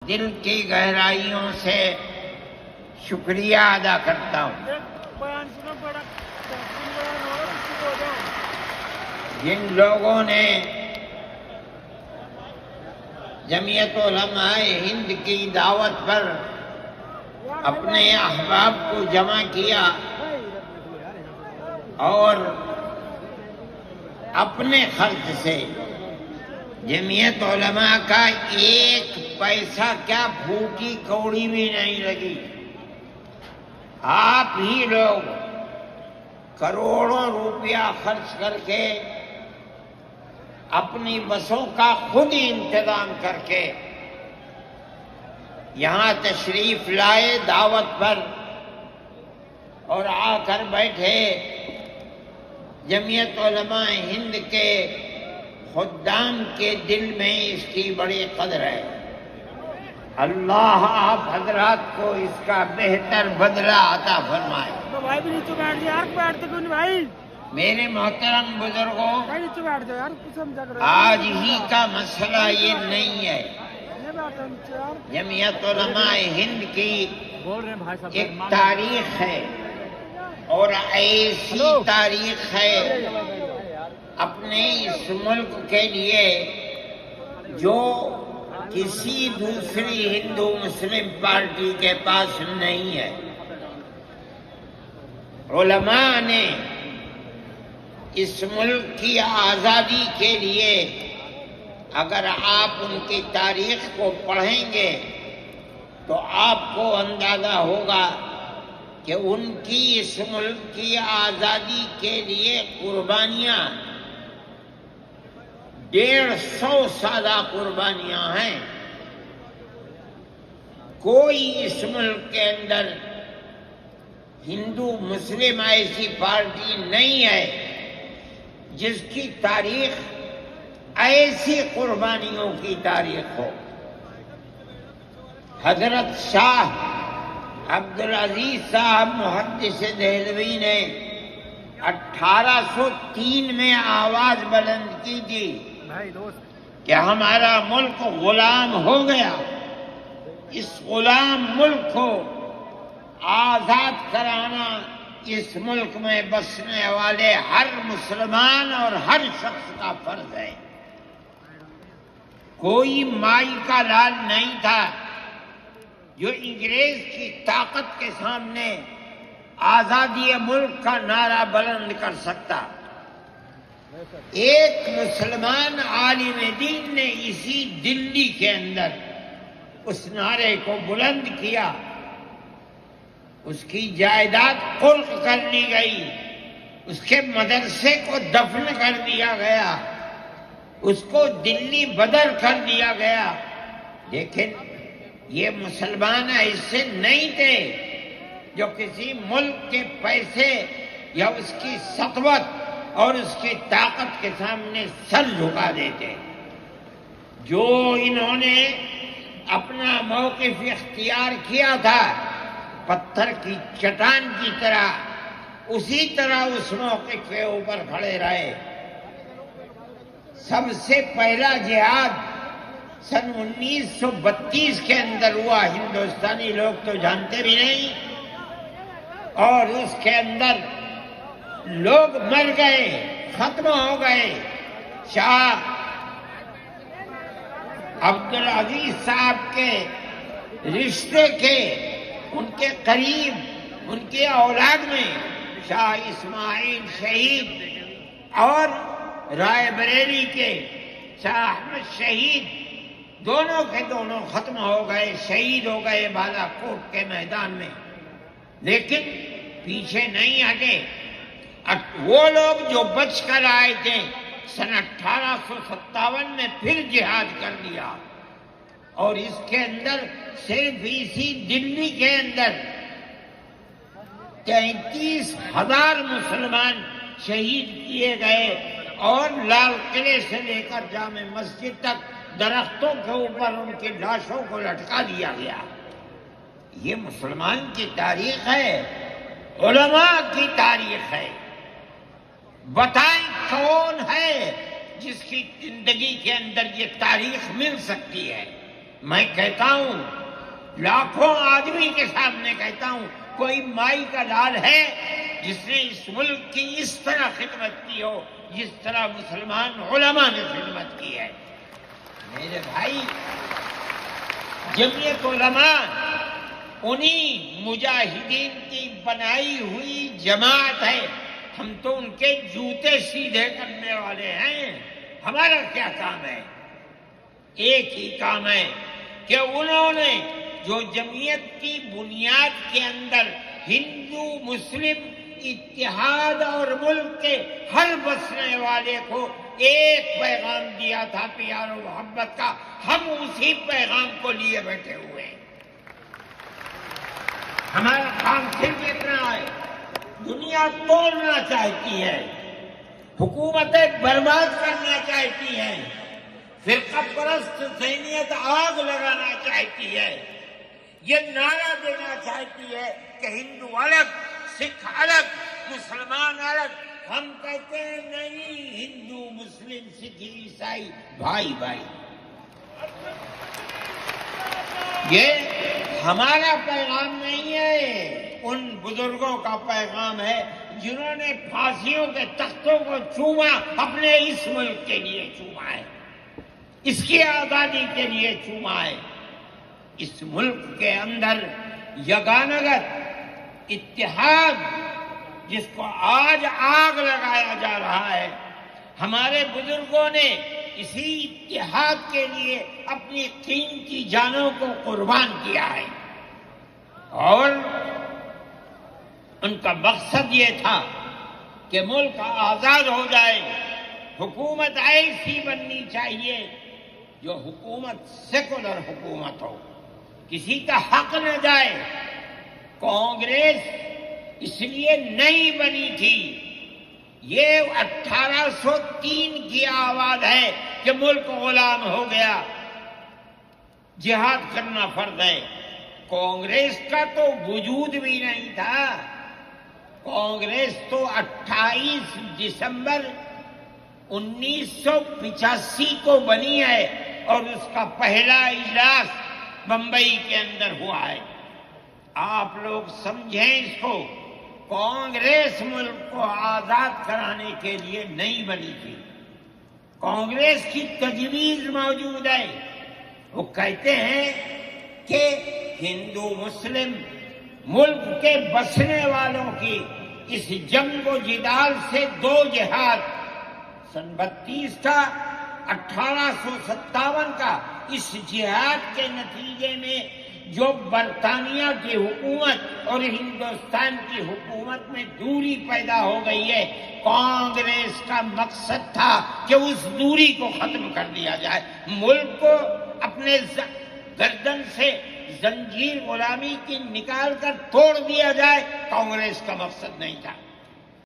دل کی گہرائیوں سے شکریہ ادا کرتا ہوں جن لوگوں نے جمعیت علماء ہند کی دعوت پر اپنے احباب کو جمع کیا اور اپنے خرچ سے جمعیت علماء کا ایک پیسہ کیا پھوٹی کوڑی بھی نہیں لگی. آپ ہی لوگ کروڑوں روپیہ خرچ کر کے اپنی بسوں کا خود ہی انتظام کر کے یہاں تشریف لائے دعوت پر اور آ کر بیٹھے. جمعیت علماء ہند کے خدام کے دل میں اس کی بڑی قدر ہے. اللہ آپ حضرات کو اس کا بہتر بدلہ عطا فرمائے. میرے محترم بزرگوں، آج ہی کا مسئلہ یہ نہیں ہے. جمعیت علماء ہند کی ایک تاریخ ہے اور ایسی تاریخ ہے اپنے اس ملک کے لیے جو کسی دوسری ہندو مسلم پارٹی کے پاس نہیں ہے. علماء نے اس ملک کی آزادی کے لیے اگر آپ ان کی تاریخ کو پڑھیں گے تو آپ کو اندازہ ہوگا کہ ان کی اس ملک کی آزادی کے لیے قربانیاں 150 سالہ قربانیاں ہیں. کوئی اس ملک کے اندر ہندو مسلم ایسی پارٹی نہیں ہے جس کی تاریخ ایسی قربانیوں کی تاریخ ہو. حضرت شاہ عبدالعزیز صاحب محدث دہلوی نے 1803 میں آواز بلند کی تھی کہ ہمارا ملک غلام ہو گیا. اس غلام ملک کو آزاد کرانا اس ملک میں بسنے والے ہر مسلمان اور ہر شخص کا فرض ہے. کوئی مائی کا لال نہیں تھا جو انگریز کی طاقت کے سامنے آزادی ملک کا نعرہ بلند کر سکتا. ایک مسلمان عالم دین نے اسی دلی کے اندر اس نعرے کو بلند کیا. اس کی جائیداد قلق کر لی گئی، اس کے مدرسے کو دفن کر دیا گیا، اس کو دلی بدر کر دیا گیا. لیکن یہ مسلمان ایسے نہیں تھے جو کسی ملک کے پیسے یا اس کی سطوت اور اس کی طاقت کے سامنے سر جھکا دیتے. جو انہوں نے اپنا موقف اختیار کیا تھا پتھر کی چٹان کی طرح، اسی طرح اس موقف کے اوپر کھڑے رہے. سب سے پہلا جہاد سن 1932 کے اندر ہوا. ہندوستانی لوگ تو جانتے بھی نہیں، اور اس کے اندر لوگ مر گئے، ختم ہو گئے. شاہ عبدالعزیز صاحب کے رشتے کے ان کے قریب ان کے اولاد میں شاہ اسماعیل شہید اور رائے بریلی کے شاہ احمد شہید دونوں کے دونوں ختم ہو گئے، شہید ہو گئے بالا کوٹ کے میدان میں. لیکن پیچھے نہیں ہٹے. وہ لوگ جو بچ کر آئے تھے سن 1857 میں پھر جہاد کر دیا، اور اس کے اندر صرف اسی دلی کے اندر 33,000 مسلمان شہید کیے گئے، اور لال قلعے سے لے کر جامع مسجد تک درختوں کے اوپر ان کی لاشوں کو لٹکا دیا گیا. یہ مسلمان کی تاریخ ہے، علماء کی تاریخ ہے. بتائیں کون ہے جس کی زندگی کے اندر یہ تاریخ مل سکتی ہے؟ میں کہتا ہوں، لاکھوں آدمی کے سامنے کہتا ہوں، کوئی مائی کا لال ہے جس نے اس ملک کی اس طرح خدمت کی ہو جس طرح مسلمان علماء نے خدمت کی ہے؟ میرے بھائی، جمعیت علماء انہی مجاہدین کی بنائی ہوئی جماعت ہے. ہم تو ان کے جوتے سیدھے کرنے والے ہیں. ہمارا کیا کام ہے؟ ایک ہی کام ہے کہ انہوں نے جو جمعیت کی بنیاد کے اندر ہندو مسلم اتحاد اور ملک کے ہر بسنے والے کو ایک پیغام دیا تھا پیار و محبت کا، ہم اسی پیغام کو لیے بیٹھے ہوئے ہیں. ہمارا کام صرف اتنا ہے. دنیا توڑنا چاہتی ہے، حکومتیں برباد کرنا چاہتی ہیں، فرقہ پرست ذہنیت آگ لگانا چاہتی ہے، یہ نعرہ دینا چاہتی ہے کہ ہندو الگ، سکھ الگ، مسلمان الگ. ہم کہتے ہیں نہیں، ہندو مسلم سکھ عیسائی بھائی بھائی. یہ ہمارا پیغام نہیں ہے، ان بزرگوں کا پیغام ہے جنہوں نے پھانسیوں کے تختوں کو چوما، اپنے اس ملک کے لیے چوما ہے، اس کی آزادی کے لیے چوما ہے. اس ملک کے اندر یگانگت اتحاد جس کو آج آگ لگایا جا رہا ہے، ہمارے بزرگوں نے اسی اتحاد کے لیے اپنی قیمتی جانوں کو قربان کیا ہے، اور ان کا مقصد یہ تھا کہ ملک آزاد ہو جائے. حکومت ایسی بننی چاہیے جو حکومت سیکولر حکومت ہو، کسی کا حق نہ جائے. کانگریس اس لیے نہیں بنی تھی، یہ 1803 کی آواز ہے کہ ملک غلام ہو گیا، جہاد کرنا فرض ہے. کانگریس کا تو وجود بھی نہیں تھا. کانگریس تو 28 دسمبر 1985 کو بنی ہے، اور اس کا پہلا اجلاس بمبئی کے اندر ہوا ہے. آپ لوگ سمجھیں اس کو، کانگریس ملک کو آزاد کرانے کے لیے نہیں بنی تھی. کانگریس کی تجویز موجود ہے. وہ کہتے ہیں کہ ہندو مسلم ملک کے بسنے والوں کی اس جنگ و جدال سے دو جہاد، سن 32 کا 1857 کا، اس جہاد کے نتیجے میں جو برطانیہ کی حکومت اور ہندوستان کی حکومت میں دوری پیدا ہو گئی ہے، کانگریس کا مقصد تھا کہ اس دوری کو ختم کر دیا جائے، ملک کو اپنے گردن سے زنجیر غلامی کی نکال کر توڑ دیا جائے. کانگریس کا مقصد نہیں تھا.